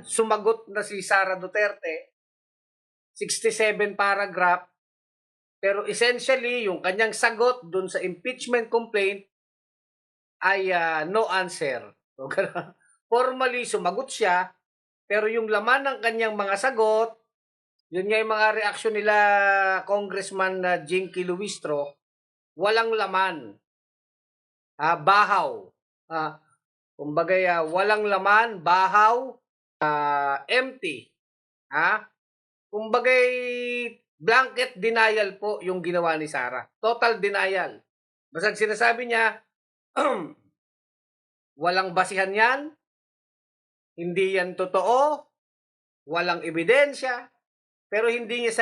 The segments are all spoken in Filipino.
Sumagot na si Sara Duterte, 67 paragraph, pero essentially, yung kanyang sagot dun sa impeachment complaint ay no answer. So, formally, sumagot siya, pero yung laman ng kanyang mga sagot, yun nga yung mga reaksyon nila Congressman Jinky Luistro, walang laman. Bahaw. Kumbaga, walang laman, bahaw, empty. Kumbaga, blanket denial po yung ginawa ni Sara. Total denial. Basta sinasabi niya, walang basihan yan, hindi yan totoo, walang ebidensya, pero hindi niya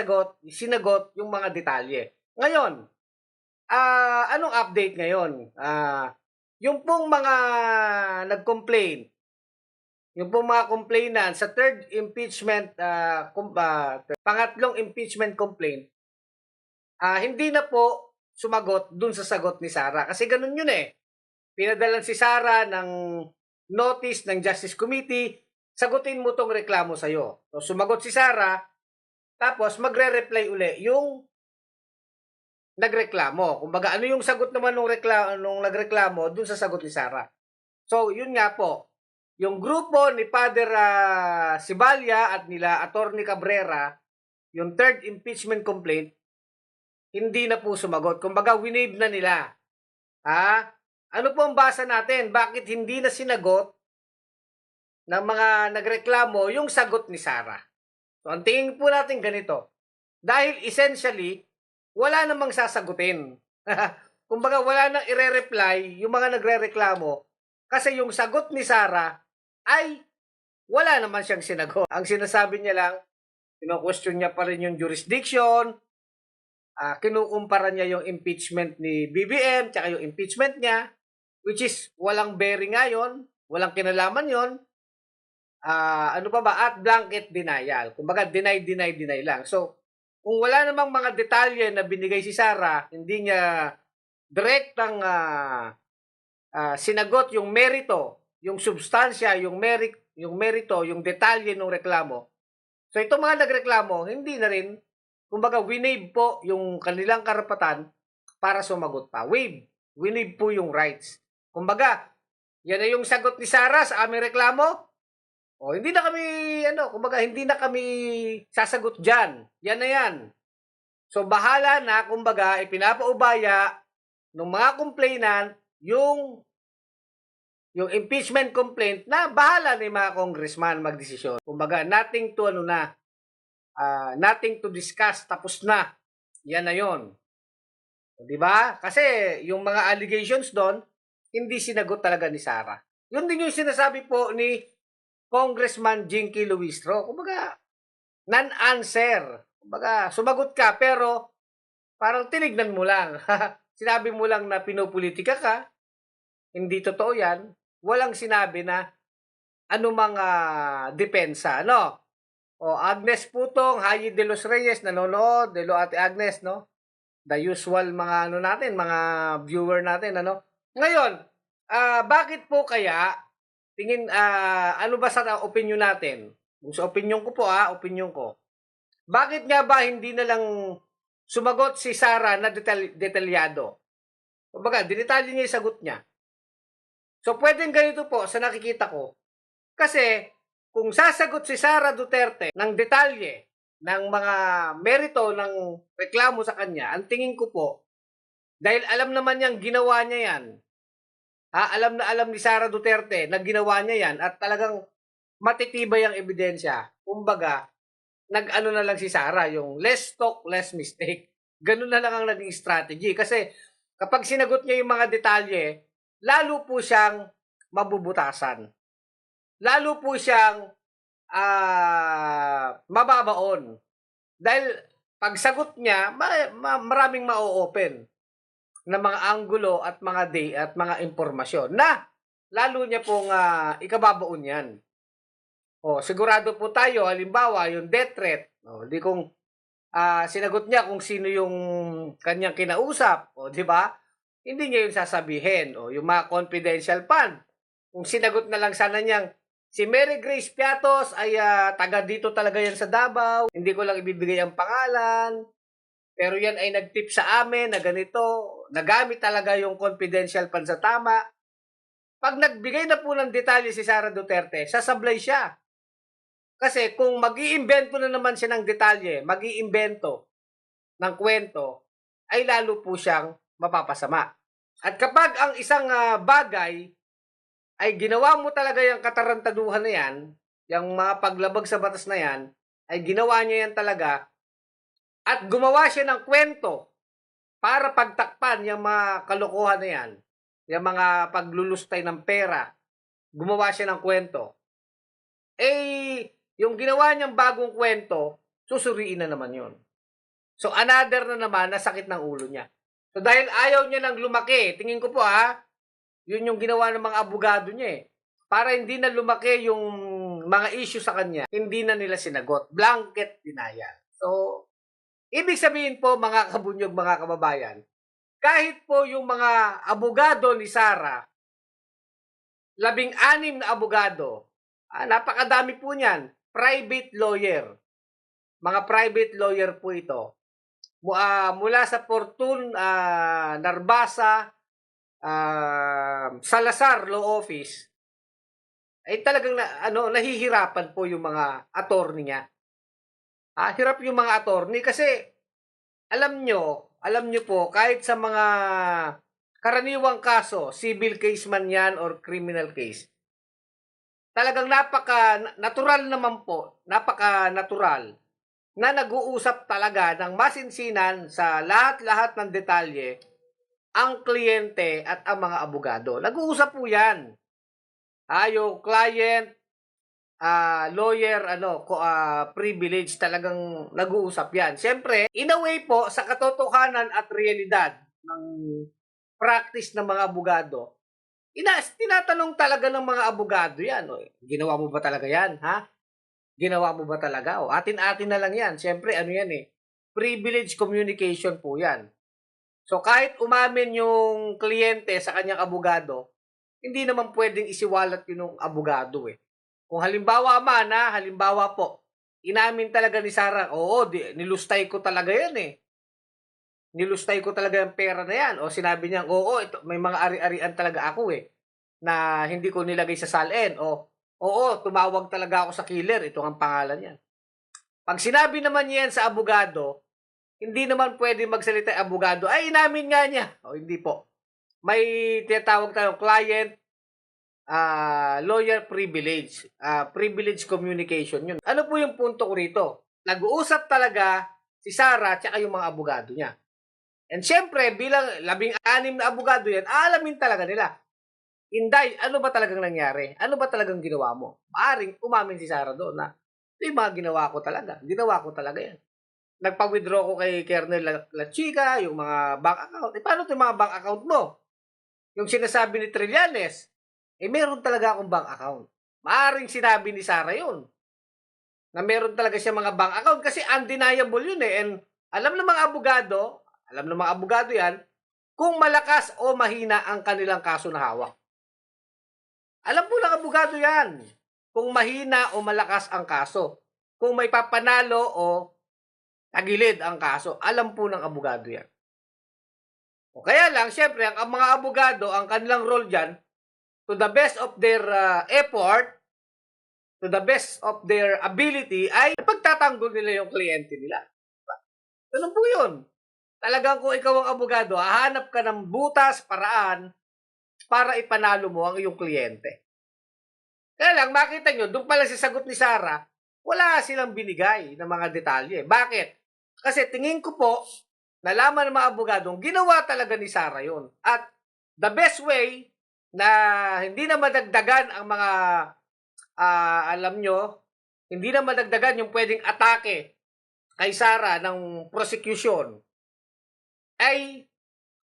sinagot yung mga detalye. Ngayon, anong update ngayon? Yung pong mga nag-complain, yung pong mga complainant sa third impeachment, pangatlong impeachment complaint, hindi na po sumagot dun sa sagot ni Sara. Kasi ganun yun eh. Pinadalan si Sara ng notice ng Justice Committee, sagutin mo tong reklamo sa'yo. So, sumagot si Sara, tapos magre-reply uli yung nagreklamo. Kumbaga, ano yung sagot naman nung nagreklamo dun sa sagot ni Sara. So, yun nga po. Yung grupo ni Father Sibalya at nila Attorney Cabrera, yung third impeachment complaint, hindi na po sumagot. Kumbaga, winave na nila. Ano po ang basa natin? Bakit hindi na sinagot ng mga nagreklamo yung sagot ni Sara? So, ang tingin po natin ganito. Dahil essentially, wala namang sasagutin. Kumbaga, wala nang ire-reply yung mga nagre-reklamo kasi yung sagot ni Sara ay wala naman siyang sinagot. Ang sinasabi niya lang, kino-question niya pa rin yung jurisdiction, kinukumpara niya yung impeachment ni BBM tsaka yung impeachment niya, which is walang bearing nga yun, walang kinalaman yun. Ano pa ba? At blanket denial. Kumbaga, deny lang. So, kung wala namang mga detalye na binigay si Sara, hindi niya direktang sinagot yung merito, yung substansya, yung merito, yung detalye ng reklamo. So, itong mga nagreklamo, hindi na rin, kumbaga, winave po yung kanilang karapatan para sumagot pa. Winave po yung rights. Kumbaga, yan na yung sagot ni Sara sa aming reklamo. Hindi na kami, kumbaga, hindi na kami sasagot dyan. Yan na yan. So, bahala na, kumbaga, ipinapaubaya ng mga complainant yung impeachment complaint na bahala ni mga congressman magdesisyon. Kumbaga, nothing to discuss, tapos na. Yan na yon. Diba? Kasi, yung mga allegations doon, hindi sinagot talaga ni Sara. Yun din yung sinasabi po ni Congressman Jinky Luistro. Kumbaga, non-answer. Kumbaga, sumagot ka, pero parang tinignan mo lang. Sinabi mo lang na pinupolitika ka. Hindi totoo yan. Walang sinabi na anumang depensa, no? Agnes Putong, Hayi de los Reyes, nanonood. Hello, Ate Agnes, no? The usual mga natin, mga viewer natin, ano? Ngayon, bakit po kaya ano ba sa opinion natin? Sa opinion ko po, opinion ko. Bakit nga ba hindi na lang sumagot si Sara na detalyado? Kumbaga, dinetalye niya yung sagot niya. So, pwedeng ganito po sa nakikita ko. Kasi, kung sasagot si Sara Duterte ng detalye ng mga merito ng reklamo sa kanya, ang tingin ko po, dahil alam naman niyang ginawa niya yan, alam na alam ni Sara Duterte na ginawa niya yan at talagang matitibay ang ebidensya. Kumbaga, nag-ano na lang si Sara, yung less talk, less mistake. Ganun na lang ang naging strategy. Kasi kapag sinagot niya yung mga detalye, lalo po siyang mabubutasan. Lalo po siyang mababaon. Dahil pag sagot niya, maraming ma-open na mga anggulo at mga impormasyon na lalo niya pong ikababaon yan. Sigurado po tayo, halimbawa, yung death threat, di kung sinagot niya kung sino yung kanyang kinausap, di ba? Hindi niya yung sasabihin, yung mga confidential fund. Kung sinagot na lang sana niyang Si Mary Grace Piatos ay taga dito talaga yan sa Davao. Hindi ko lang ibibigay ang pangalan. Pero yan ay nag-tip sa amin na ganito. Nagamit talaga yung confidential funds sa tama. Pag nagbigay na po ng detalye si Sara Duterte, sasablay siya. Kasi kung mag-iimbento na naman siya ng detalye, mag-iimbento ng kwento, ay lalo po siyang mapapasama. At kapag ang isang bagay ay ginawa mo talaga yung katarantaduhan na yan, yung mga paglabag sa batas na yan, ay ginawa niya yan talaga, at gumawa siya ng kwento para pagtakpan yung mga kalokohan na yan, yung mga paglulustay ng pera, gumawa siya ng kwento. Yung ginawa niyang bagong kwento, susuriin na naman yun. So, another na naman na sakit ng ulo niya. So, dahil ayaw niya nang lumaki, tingin ko po yun yung ginawa ng mga abogado niya eh. Para hindi na lumaki yung mga issue sa kanya, hindi na nila sinagot. Blanket denial. So, ibig sabihin po mga kabunyog, mga kababayan, kahit po yung mga abogado ni Sara, 16 na abogado, napakadami po niyan, private lawyer. Mga private lawyer po ito. Mula sa Fortune, Narbasa, Salazar Law Office, ay talagang nahihirapan po yung mga attorney niya. Hirap yung mga attorney kasi alam nyo po, kahit sa mga karaniwang kaso, civil case man yan or criminal case, talagang napaka-natural naman po, napaka-natural na nag-uusap talaga ng masinsinan sa lahat-lahat ng detalye ang kliyente at ang mga abogado. Nag-uusap po yan. Yung client, lawyer, privilege, talagang nag-uusap yan. Siyempre, in a way po, sa katotohanan at realidad ng practice ng mga abogado, tinatanong talaga ng mga abogado yan. Ginawa mo ba talaga yan, ha? Ginawa mo ba talaga? Atin-atin na lang yan. Siyempre, yan privilege communication po yan. So, kahit umamin yung kliyente sa kanyang abogado, hindi naman pwedeng isiwalat yun ng abogado eh. Kung halimbawa man, halimbawa po, inamin talaga ni Sara, nilustay ko talaga yan eh. Nilustay ko talaga yung pera na yan. O sinabi niya, ito, may mga ari-arian talaga ako eh, na hindi ko nilagay sa SALN. Tumawag talaga ako sa killer. Ito ang pangalan niya. Pag sinabi naman niya yan sa abogado, hindi naman pwede magsalita yung abogado, ay inamin nga niya. Hindi po. May tinatawag tayong client, lawyer privilege. Privilege communication yun. Ano po yung punto ko rito? Nag-uusap talaga si Sara at yung mga abogado niya. And syempre, bilang 16 na abogado yan, aalamin talaga nila. Inday, ano ba talagang nangyari? Ano ba talagang ginawa mo? Maaring umamin si Sara doon na yung mga ginawa ko talaga. Ginawa ko talaga yan. Nagpa-withdraw ko kay Colonel La Chica, yung mga bank account. Paano yung mga bank account mo? Yung sinasabi ni Trillanes, meron talaga akong bank account. Maaring sinabi ni Sara yun. Na meron talaga siya mga bank account kasi undeniable yun eh. And alam ng mga abogado yan, kung malakas o mahina ang kanilang kaso na hawak. Alam po ng abogado yan. Kung mahina o malakas ang kaso. Kung may papanalo o tagilid ang kaso. Alam po ng abogado yan. Kaya lang, syempre, ang mga abogado, ang kanilang role dyan, to the best of their effort, to the best of their ability, ay pagtatanggol nila yung kliyente nila. Ganun po yun. Talagang kung ikaw ang abogado, hahanap ka ng butas, paraan, para ipanalo mo ang iyong kliyente. Kaya lang, makita nyo, doon pala sa sagot ni Sara, wala silang binigay ng mga detalye. Bakit? Kasi tingin ko po, nalaman ng mga abogadong, ginawa talaga ni Sara yun. At the best way na hindi na madagdagan ang mga, alam nyo, hindi na madagdagan yung pwedeng atake kay Sara ng prosecution, ay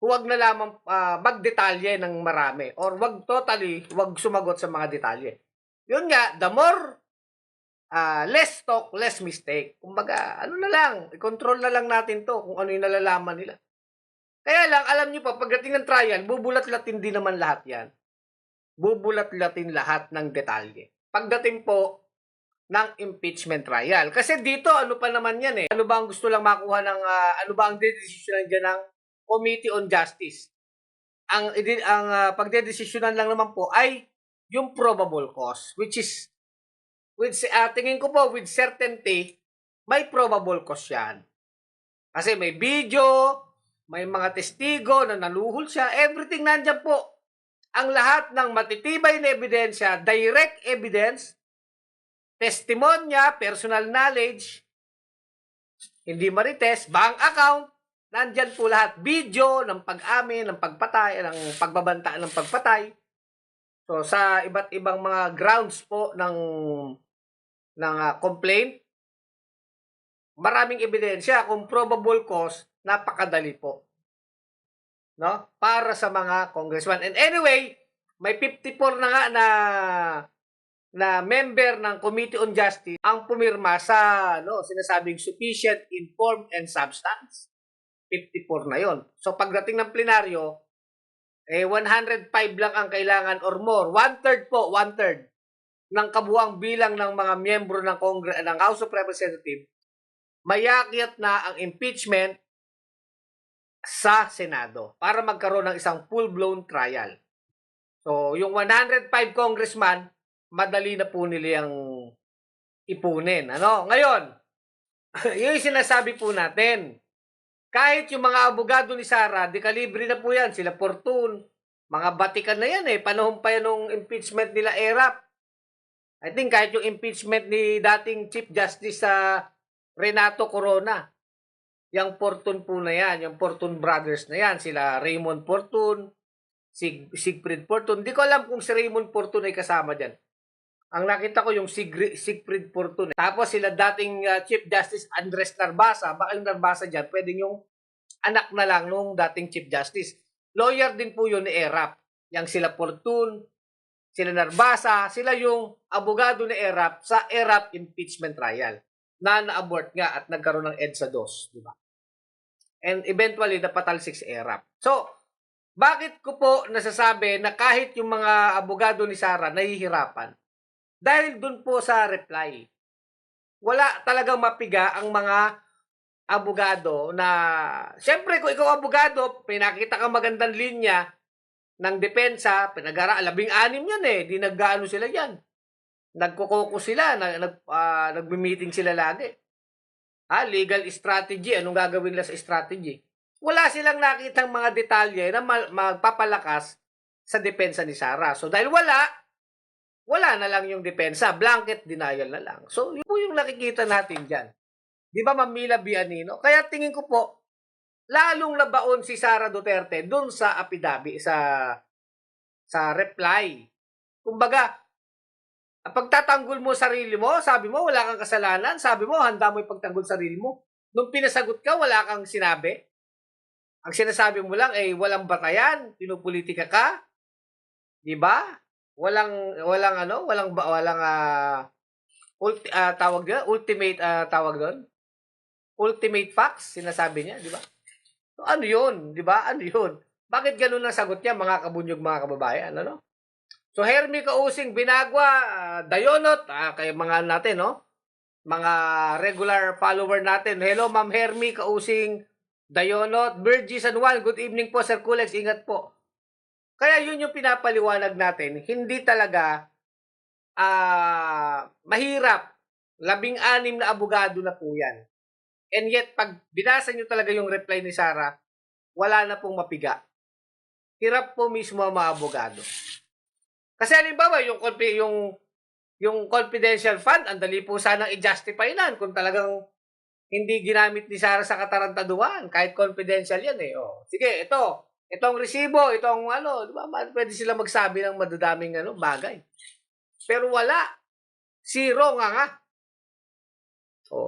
huwag na lamang magdetalye ng marami or wag sumagot sa mga detalye. Yun nga, the more less talk, less mistake. Kumbaga, i-control na lang natin to kung ano yung nalalaman nila. Kaya lang, alam niyo pa, pagdating ng trial, bubulat-latin din naman lahat yan. Bubulat-latin lahat ng detalye. pagdating po ng impeachment trial. Kasi dito, ano pa naman yan eh. Ano ba ang gusto lang makuha ng, ano ba ang dedesisyonan dyan ng Committee on Justice? Ang pagdedesisyonan lang naman po ay yung probable cause, which is, tingin ko po, with certainty, may probable cause yan. Kasi may video, may mga testigo na naluhol siya, everything nandyan po. Ang lahat ng matitibay na ebidensya, direct evidence, testimonya, personal knowledge, hindi marites, bank account, nandyan po lahat. Video ng pag-amin, ng pagpatay, ng pagbabanta ng pagpatay. So, sa iba't ibang mga grounds po ng complaint, maraming ebidensya. Kung probable cause, napakadali po. No? Para sa mga congressman. And anyway, may 54 na nga na member ng Committee on Justice ang pumirma sa sinasabing sufficient in form and substance. 54 na yon. So pagdating ng plenaryo, 105 lang ang kailangan or more. One-third ng kabuang bilang ng mga miyembro ng ng House of Representatives, mayakyat na ang impeachment sa Senado para magkaroon ng isang full-blown trial. So, yung 105 congressman, madali na po nila yung ipunin. Ngayon, yung sinasabi po natin, kahit yung mga abogado ni Sara, dekalibre na po yan, sila Fortun, mga batikan na yan panahon pa yan nung impeachment nila ERAP. I think kahit yung impeachment ni dating Chief Justice sa Renato Corona, yung Fortun po na yan, yung Fortun brothers na yan, sila Raymond Fortun, Siegfried Fortun. Hindi ko alam kung si Raymond Fortun ay kasama dyan. Ang nakita ko yung Siegfried Fortun. Tapos sila dating Chief Justice Andres Narbasa. Baka yung Narbasa dyan, pwedeng yung anak na lang nung dating Chief Justice. Lawyer din po yun ni ERAP. Yang sila Fortun, sila Narbasa, sila yung abogado ni ERAP sa ERAP impeachment trial na na-abort nga at nagkaroon ng EDSA 2, di ba? And eventually, napatalsik si ERAP. So, bakit ko po nasasabi na kahit yung mga abogado ni Sara nahihirapan? Dahil dun po sa reply. Wala talagang mapiga ang mga abogado na, siyempre kung ikaw abogado, pinakita kang magandang linya ng depensa, pinag-ara, 16 yan di nag-gaano sila yan. Nagkukoko sila, nagbi-meeting sila lagi. Legal strategy, anong gagawin nila sa strategy? Wala silang nakitang mga detalye na magpapalakas sa depensa ni Sara. So dahil wala na lang yung depensa, blanket denial na lang. So yun po yung nakikita natin dyan. Di ba, Ma'am Mila Bianino? Kaya tingin ko po, lalong nabaon si Sara Duterte dun sa affidavit, sa reply. Kumbaga, pagtatanggol mo sarili mo, sabi mo wala kang kasalanan, sabi mo handa mo ipagtanggol sarili mo. Nung pinasagot ka, wala kang sinabi. Ang sinasabi mo lang ay walang batayan, pinupolitika ka. 'Di ba? Walang tawag doon, ultimate facts sinasabi niya, 'di ba? So ano 'yun, 'di ba? Ano 'yun? Bakit ganoon ang sagot niya, mga kabunyog, mga kababayan, So, Hermie Kausing Binagwa, Dayonot, kay mga natin, mga regular follower natin. Hello, Ma'am Hermie Kausing Dayonot. Virgie San Juan, good evening po, Sir Kulex. Ingat po. Kaya yun yung pinapaliwanag natin. Hindi talaga mahirap. 16 na abogado na po yan. And yet, pag binasa nyo talaga yung reply ni Sara, wala na pong mapiga. Hirap po mismo ang mga abogado. Kasi halimbawa, yung confidential fund, ang dali po sanang i-justify nan kung talagang hindi ginamit ni Sara sa katarantaduhan. Kahit confidential yan Sige, itong resibo, itong di ba, pwede sila magsabi ng madadaming bagay. Pero wala. Zero nga.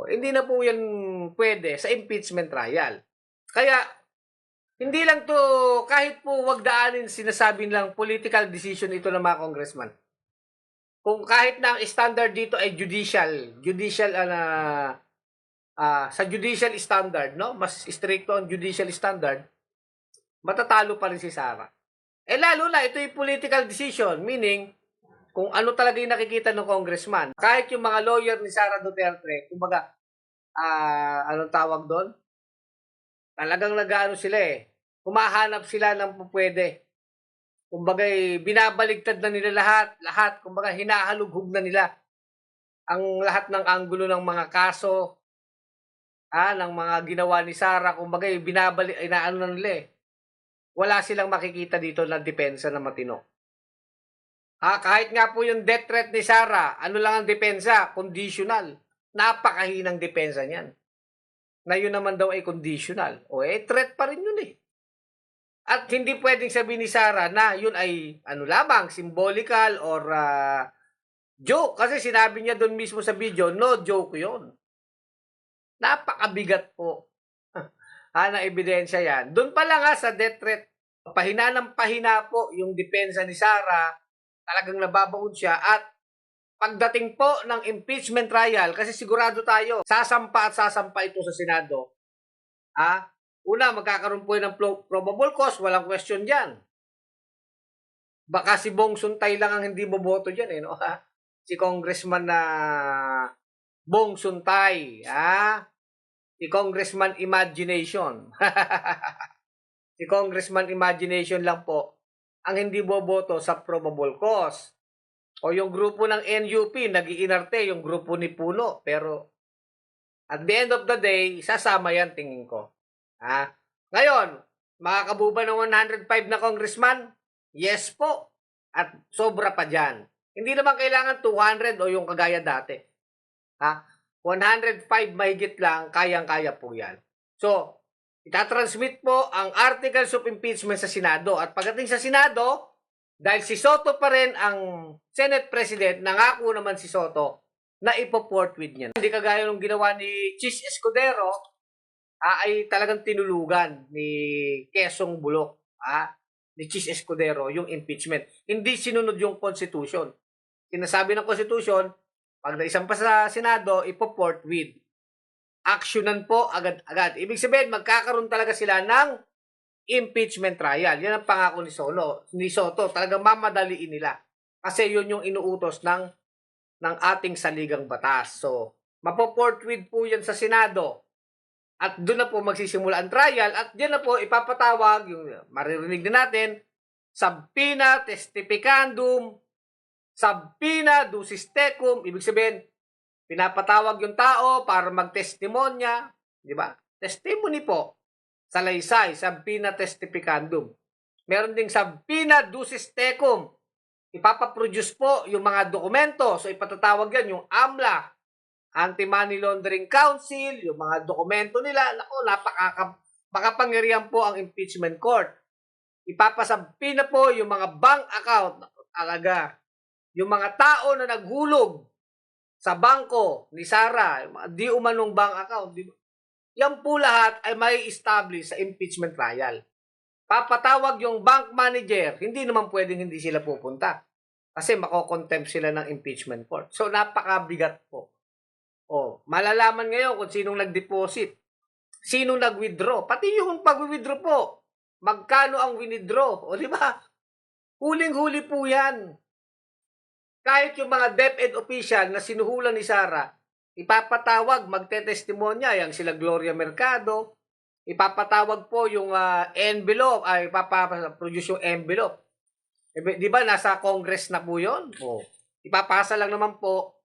Hindi na po yan pwede sa impeachment trial. Kaya, hindi lang to, kahit po wag daanin, sinasabi lang political decision ito ng mga congressman. Kung kahit na ang standard dito ay sa judicial standard, mas stricto ang judicial standard, matatalo pa rin si Sara. Lalo na, ito yung political decision, meaning, kung ano talaga yung nakikita ng congressman. Kahit yung mga lawyer ni Sara Duterte, kumbaga, anong tawag doon? Talagang nag-ano sila eh. Humahanap sila ng pupwede. Kumbaga, binabaligtad na nila lahat. Kumbaga, hinahalughog na nila ang lahat ng anggulo ng mga kaso, ng mga ginawa ni Sara. Kumbaga, inaano na nila eh. Wala silang makikita dito na depensa na matino. Kahit nga po yung death threat ni Sara, ano lang ang depensa? Conditional. Napakahinang depensa niyan. Na yun naman daw ay conditional. Threat pa rin yun eh. At hindi pwedeng sabihin ni Sara na yun ay lamang, symbolical or joke. Kasi sinabi niya doon mismo sa video, no joke yun. Napakabigat po. Na ebidensya yan. Doon pa lang sa death threat, pahina ng pahina po yung depensa ni Sara, talagang nababaon siya. At pagdating po ng impeachment trial, kasi sigurado tayo, sasampa ito sa Senado. Una, magkakaroon po ng probable cause, walang question dyan. Baka si Bong Suntay lang ang hindi boboto dyan no? Si Congressman na Bong Suntay, si Congressman Imagination. Si Congressman Imagination lang po ang hindi boboto sa probable cause. O yung grupo ng NUP, nag-iinarte yung grupo ni Puno. Pero at the end of the day, sasama yan tingin ko. Ngayon, makakabuba ng 105 na congressman? Yes po. At sobra pa dyan. Hindi naman kailangan 200 o yung kagaya dati. 105 mahigit lang, kayang-kaya po yan. So, itatransmit po ang articles of impeachment sa Senado. At pagdating sa Senado, dahil si Soto pa rin ang Senate President, nangako naman si Soto na ipo-forthwith niya. Hindi kagaya nung ginawa ni Chis Escudero, ay talagang tinulugan ni Quezong Bulok, ni Chis Escudero, yung impeachment. Hindi sinunod yung Constitution. Sinasabi ng Constitution, pag naisampa sa Senado, ipo-forthwith. Actionan po agad-agad. Ibig sabihin, magkakaroon talaga sila ng impeachment trial. Yan ang pangako ni Soto. Talagang mamadaliin nila. Kasi yun yung inuutos ng ating saligang batas. So, mapo-forthwith po yan sa Senado. At doon na po magsisimula ang trial. At diyan na po ipapatawag, yung maririnig din natin, subpoena testificandum, subpoena ducis tecum. Ibig sabihin, pinapatawag yung tao para magtestimonya. Di ba? Testimony po. Salaysay, subpoena testificandum. Meron ding subpoena ducis tecum. Ipapaproduce po yung mga dokumento. So, ipatatawag yan, yung AMLA, Anti-Money Laundering Council, yung mga dokumento nila. Naku, makapangyarihan po ang impeachment court. Ipapasubpoena po yung mga bank account. Naku, talaga. Yung mga tao na naghulog sa bangko ni Sara, yung mga di umanong bank account, di ba? Yan po lahat ay may establish sa impeachment trial. Papatawag yung bank manager, hindi naman pwedeng hindi sila pupunta. Kasi makokontempt sila ng impeachment court. So, napakabigat po. Malalaman ngayon kung sinong nag-deposit, sinong nag-withdraw. Pati yung pag-withdraw po, magkano ang withdraw. Di ba? Huling-huli po yan. Kahit yung mga DepEd official na sinuhulan ni Sara, ipapatawag, magte-testimonya, yang sila Gloria Mercado, ipapatawag po yung envelope, ipapaproduce yung envelope. Di ba, nasa Congress na po yun? Ipapasa lang naman po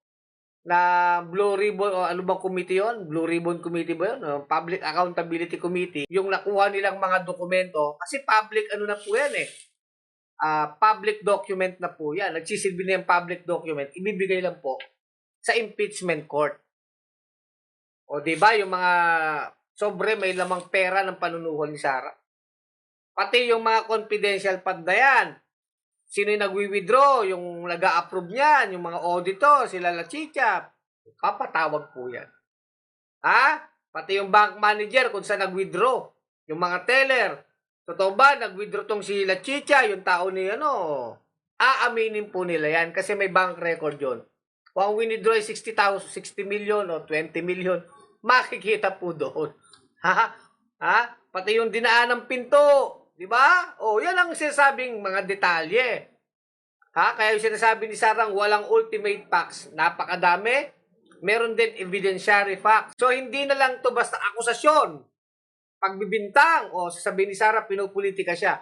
na Blue Ribbon, o ano bang committee yun? Blue Ribbon Committee ba yun? Public Accountability Committee. Yung nakuha nilang mga dokumento, kasi public ano na po yan public document na po yan. Nagsisilbi na yung public document, ibibigay lang po sa impeachment court. Di ba, yung mga sobre may lamang pera ng panunuhan ni Sara. Pati yung mga confidential fund na yan. Sino yung nagwi-withdraw, yung nag-a-approve niyan, yung mga auditor, sila La Chicha, papatawag po yan. Pati yung bank manager kung saan nag-withdraw, yung mga teller. Totoo ba, nag-withdraw tong si La Chicha, yung tao ni aaminin po nila yan kasi may bank record yun. Kung ang withdraw ay 60 million o 20 million, makikita po doon. Pati yung dinaan ng pinto, di ba? Yan ang sinasabing mga detalye. Kaya yung sinasabi ni Sarang walang ultimate facts. Napakadami. Meron din evidentiary facts. So, hindi na lang to basta akusasyon. Pagbibintang o sasabihin ni Sara, pinupolitika siya.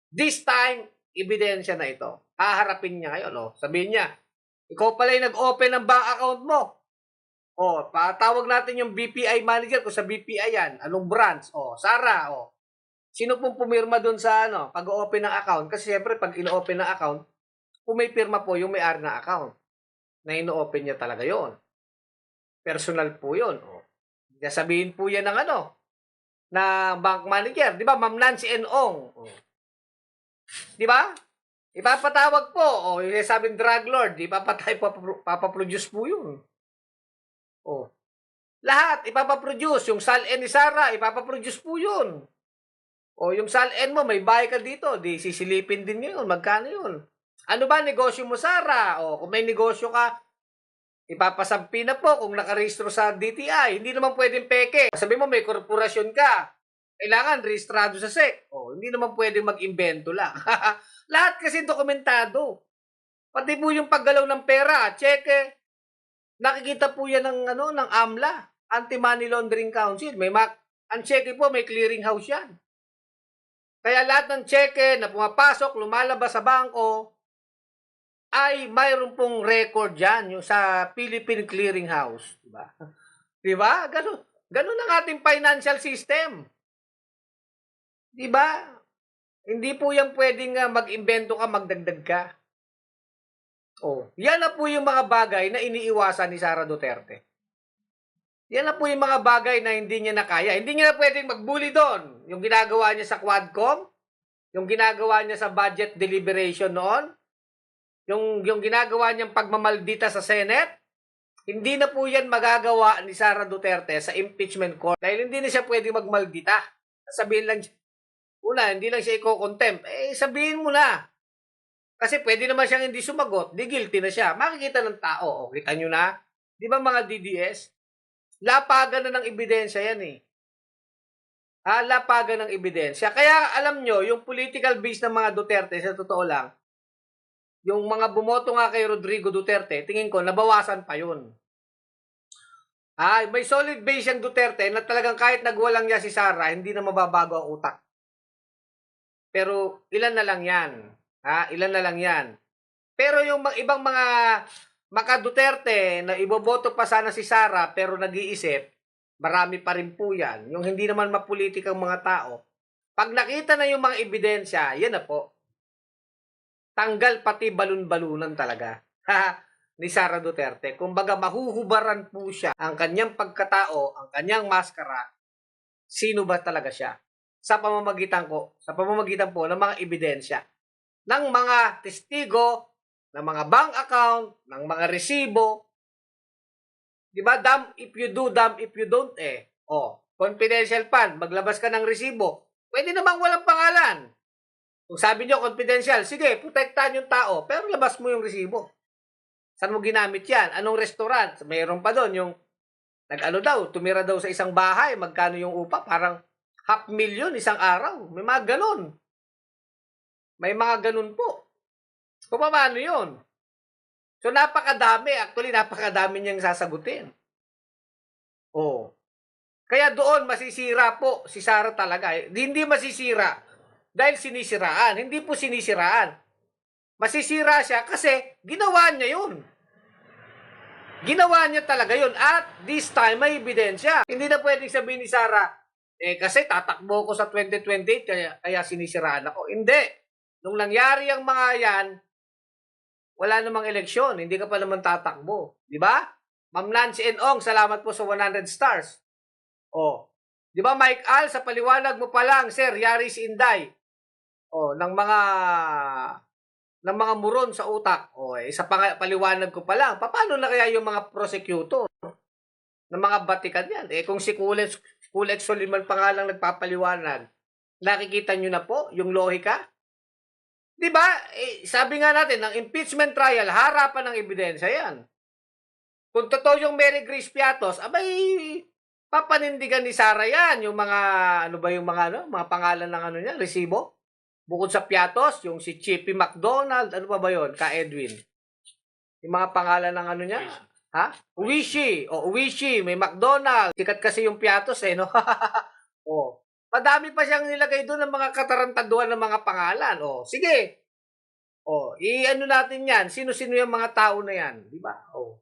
This time, ebidensya na ito. Haharapin niya ngayon. Sabihin niya, ikaw pala yung nag-open ng bank account mo. Patawag natin yung BPI manager kung sa BPI yan. Anong branch? Sara. Sino pong pumirma doon sa pag-open ng account? Kasi siyempre, pag ino-open ng account, kung may pirma po yung may-ari ng account, na ino-open niya talaga yon. Personal po yun. Sabihin po yan ng na bank manager. Di ba, Ma'am Nancy Enong? Di ba? Ipapatawag po. Yung sabing drug lord, papaproduce po yun. Lahat, ipapaproduce. Yung SALN ni Sara, ipapaproduce po yun. Yung SALN mo, may bahay ka dito, di sisilipin din yun. Magkano yun? Ano ba negosyo mo, Sara? Kung may negosyo ka, ipapasampi na po kung nakarehistro sa DTI. Hindi naman pwedeng peke. Sabi mo, may korporasyon ka. Kailangan rehistrado sa SEC. Hindi naman pwedeng mag-imbento lang. Lahat kasi dokumentado. Pati po yung paggalaw ng pera, cheque. Nakikita po yan ng AMLA, Anti-Money Laundering Council. Ang cheque po, may clearing house yan. Kaya lahat ng cheque na pumapasok, lumalabas sa bangko, ay mayroon pong record yan, yung sa Philippine Clearing House. Diba? Diba? Ganun ang ating financial system. Diba? Hindi po yan pwedeng mag-imbento ka, magdagdag ka. Yan na po yung mga bagay na iniiwasan ni Sara Duterte. Yan na po yung mga bagay na hindi niya na kaya. Hindi niya na pwedeng mag-bully doon. Yung ginagawa niya sa Quadcom, yung ginagawa niya sa budget deliberation noon, yung ginagawa niyang pagmamaldita sa Senate, hindi na po yan magagawa ni Sara Duterte sa impeachment court. Dahil hindi na siya pwedeng magmaldita. Sabihin lang, hindi lang siya i-contempt. Sabihin mo na. Kasi pwede naman siyang hindi sumagot, di guilty na siya. Makikita ng tao. Kita nyo na? Di ba mga DDS? Lapagan na ng ebidensya yan lapagan ng ebidensya. Kaya alam nyo, yung political base ng mga Duterte, sa totoo lang, yung mga bumoto nga kay Rodrigo Duterte, tingin ko, nabawasan pa yun. May solid base yung Duterte na talagang kahit nagwalang niya si Sara, hindi na mababago ang utak. Pero ilan na lang yan. Ilan na lang yan. Pero yung ibang mga maka-Duterte na iboboto pa sana si Sara pero nag-iisip, marami pa rin po yan. Yung hindi naman mapolitikang mga tao. Pag nakita na yung mga ebidensya, yan na po. Tanggal pati balon-balunan talaga ni Sara Duterte. Kumbaga mahuhubaran po siya ang kanyang pagkatao, ang kanyang maskara. Sino ba talaga siya? Sa pamamagitan po ng mga ebidensya, ng mga testigo, ng mga bank account, ng mga resibo. Diba? Damn if you do, damn if you don't confidential fund, maglabas ka ng resibo. Pwede namang walang pangalan. Kung sabi nyo confidential, sige, protektahan yung tao, pero labas mo yung resibo. Saan mo ginamit yan? Anong restaurant? Mayroon pa doon yung tumira daw sa isang bahay, magkano yung upa? Parang 500,000 isang araw. May mga ganun. May mga ganun po. Kung paano yun? So, napakadami. Actually, napakadami niyang sasagutin. Kaya doon, masisira po si Sara talaga. Hindi masisira dahil sinisiraan. Hindi po sinisiraan. Masisira siya kasi ginawa niya yun. Ginawa niya talaga yun. At this time, may ebidensya. Hindi na pwedeng sabihin ni Sara, kasi tatakbo ko sa 2028, kaya sinisiraan ako. Hindi. Nung nangyari ang mga yan, wala namang eleksyon. Hindi ka pa naman tatakbo. Di ba? Ma'am Nancy Enong, salamat po sa 100 stars. Di ba Mike Al, sa paliwanag mo pa lang, sir, yari si Inday. Ng mga muron sa utak. Sa paliwanag ko pa lang, paano na kaya yung mga prosecutor ng mga batikan yan? Kung si Kulex Soliman pa nga lang nagpapaliwanag, nakikita nyo na po yung lohika? Diba? Sabi nga natin, ng impeachment trial, harapan ng ebidensya yan. Kung totoo yung Mary Grace Piatos, abay, papanindigan ni Sara yan, yung mga, mga pangalan ng resibo? Bukod sa Piatos, yung si Chippy McDonald, ano pa ba yun? Ka Edwin. Yung mga pangalan ng ano niya? Ha? Uwishi. O, Uwishi. May McDonald. Sikat kasi yung Piatos eh, no? O. Madami pa siyang nilagay doon ng mga katarantaduhan ng mga pangalan. O, sige. O, i-ano natin yan. Sino-sino yung mga tao na yan? Di ba? O.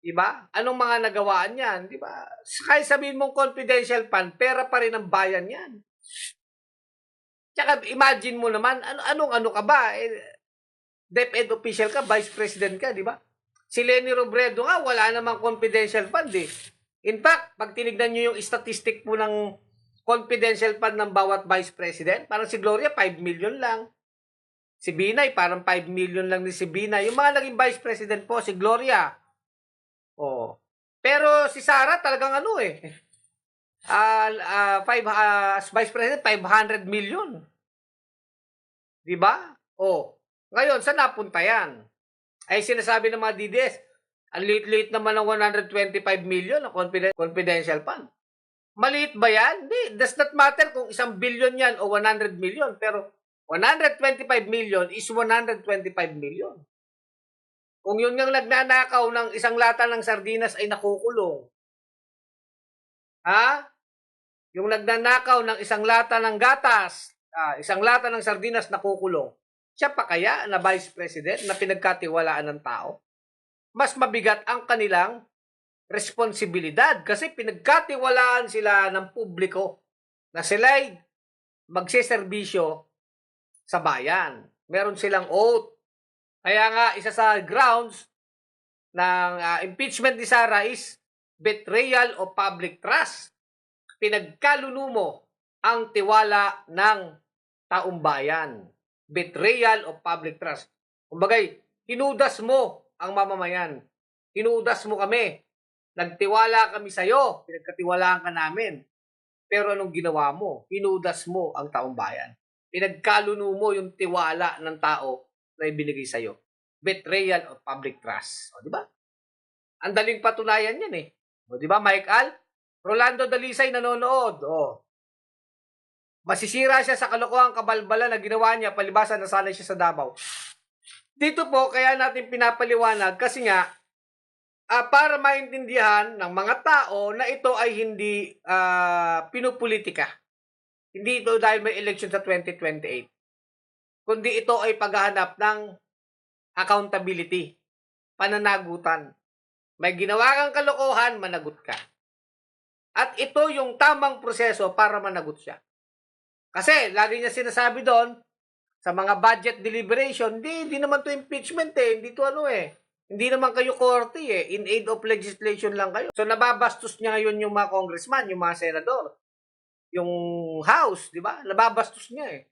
Di ba? Anong mga nagawaan yan? Di ba? Kahit sabihin mong confidential fund, pera pa rin ang bayan yan. Tsaka imagine mo naman, ano ka ba? DepEd official ka, vice president ka, di ba? Si Leni Robredo nga, wala namang confidential fund eh. In fact, pag tinignan nyo yung statistic po ng confidential fund ng bawat vice president, parang si Gloria, 5 million lang. Si Binay, parang 5 million lang ni si Binay. Yung mga naging vice president po, si Gloria. Oh. Pero si Sara talagang ano eh. As vice president, 500 million. Di ba? Oh. Ngayon, saan napunta yan? Ay sinasabi ng mga DDS, ang liit-liit naman ng 125 million na confidential fund. Maliit ba yan? Hindi. Does not matter kung 1 billion yan o 100 million. Pero 125 million is 125 million. Kung yun nga nagnanakaw ng isang lata ng sardinas ay nakukulong. Ha? Yung nagnanakaw ng isang lata ng gatas, isang lata ng sardinas nakukulong. Siya pa kaya na vice president na pinagkatiwalaan ng tao? Mas mabigat ang kanilang responsibilidad kasi pinagkatiwalaan sila ng publiko na sila'y magseserbisyo sa bayan. Meron silang oath. Kaya nga, isa sa grounds ng impeachment ni Sara is betrayal of public trust. Pinagkalunumo ang tiwala ng taong bayan. Betrayal of public trust. Kumbagay, hinudas mo ang mamamayan. Hinudas mo kami. Nagtiwala kami sa'yo. Pinagkatiwalaan ka namin. Pero anong ginawa mo? Hinudas mo ang taong bayan. Pinagkaluno mo yung tiwala ng tao na ibinigay sa'yo. Betrayal of public trust. O, di ba? Ang daling patunayan yan eh. O, di ba, Mike Al? Rolando Dalisay nanonood. O, masisira siya sa kalokohang kabalbala na ginawa niya, palibasan na sanay siya sa Davao. Dito po, kaya natin pinapaliwanag kasi nga, para maintindihan ng mga tao na ito ay hindi pinupolitika. Hindi ito dahil may election sa 2028. Kundi ito ay paghahanap ng accountability, pananagutan. May ginawa kang kalokohan, managot ka. At ito yung tamang proseso para managot siya. Kasi, lagi niya sinasabi doon, sa mga budget deliberation, hindi naman to impeachment eh, hindi to ano eh. Hindi naman kayo korte eh, in aid of legislation lang kayo. So, nababastos niya ngayon yung mga congressman, yung mga senador, yung House, di ba? Nababastos niya eh.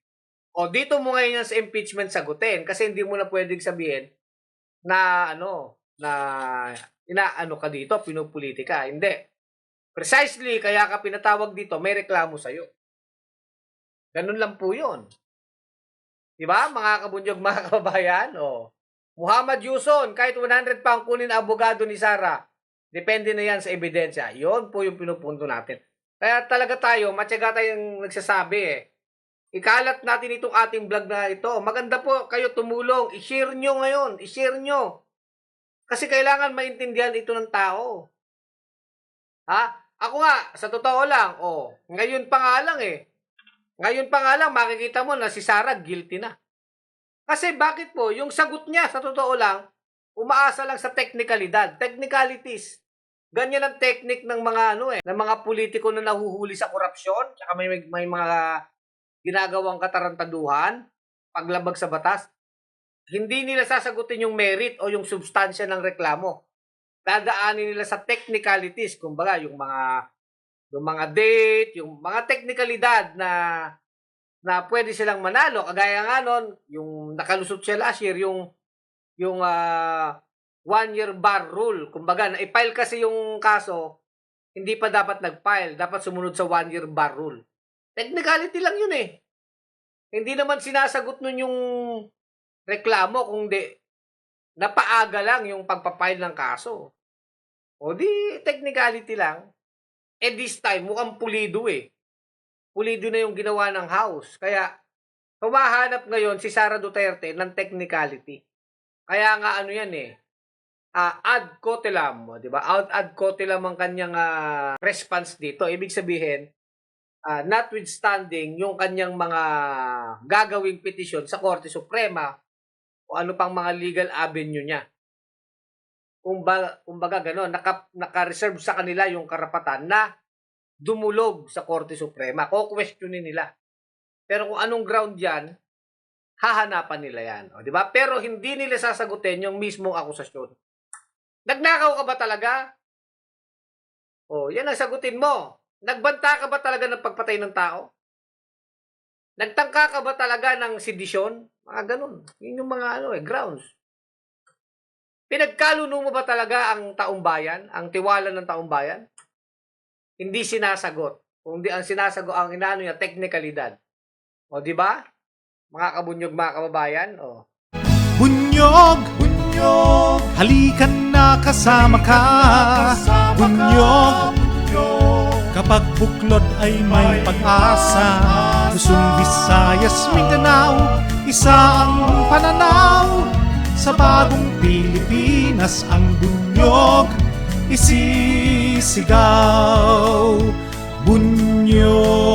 O, dito mo ngayon sa impeachment sagutin, kasi hindi mo na pwedeng sabihin na inaano ka dito, pinupolitika. Hindi. Precisely, kaya ka pinatawag dito, may reklamo sa'yo. Ganun lang po yun. Diba, mga kabunyog, mga kababayan? O, Muhammad Yuson, kahit 100 pa ang kunin abogado ni Sara, depende na yan sa ebidensya. Yun po yung pinupunto natin. Kaya talaga tayo, matyaga tayong nagsasabi eh. Ikalat natin itong ating vlog na ito. Maganda po kayo tumulong. I-share nyo ngayon. I-share nyo. Kasi kailangan maintindihan ito ng tao. Ha? Ako nga, sa totoo lang, ngayon pa nga lang eh. Ngayon pa nga lang, makikita mo na si Sara guilty na. Kasi bakit po? Yung sagot niya, sa totoo lang, umaasa lang sa technicalidad. Technicalities. Ganyan ang technique ng mga ng mga politiko na nahuhuli sa korupsyon, tsaka may mga ginagawang katarantaduhan, paglabag sa batas. Hindi nila sasagutin yung merit o yung substansya ng reklamo. Dadaanin nila sa technicalities, kumbaga yung mga date, yung mga teknikalidad na pwede silang manalo. Kagaya nga nun, yung nakalusot siya last year, yung 1-year bar rule. Kumbaga, na-file kasi yung kaso, hindi pa dapat nag-file. Dapat sumunod sa 1-year bar rule. Technicality lang yun eh. Hindi naman sinasagot nun yung reklamo, kung di, napaaga lang yung pagpapile ng kaso. O di, technicality lang. This time, mukhang pulido eh. Pulido na yung ginawa ng House. Kaya, humahanap ngayon si Sara Duterte ng technicality. Kaya nga ano yan ad cotelem, di ba? Ad cotelem ang kanyang response dito. Ibig sabihin, notwithstanding yung kanyang mga gagawing petisyon sa Korte Suprema o ano pang mga legal avenue niya. Kumbaga gano'n, naka-reserve sa kanila yung karapatan na dumulog sa Korte Suprema. Ko-questionin nila. Pero kung anong ground yan, hahanapan nila yan. O, di ba? Pero hindi nila sasagutin yung mismong akusasyon. Nagnakaw ka ba talaga? O, yan ang sagutin mo. Nagbanta ka ba talaga ng pagpatay ng tao? Nagtangka ka ba talaga ng sedisyon? Mga ganun. Yun yung mga grounds. Pinagkaluno mo ba talaga ang taong bayan? Ang tiwala ng taong bayan? Hindi sinasagot. Kung di ang sinasagot, ang inaano niya, teknikalidad. O, di ba? Mga kabunyog, mga kababayan. O. Bunyog, bunyog, halikan na kasama ka. Bunyog, kapag buklod ay may pag-asa. Luzon, Visayas, Mindanao, isa ang pananaw. Sa bagong Pilipinas ang bunyog isisigaw. Bunyog.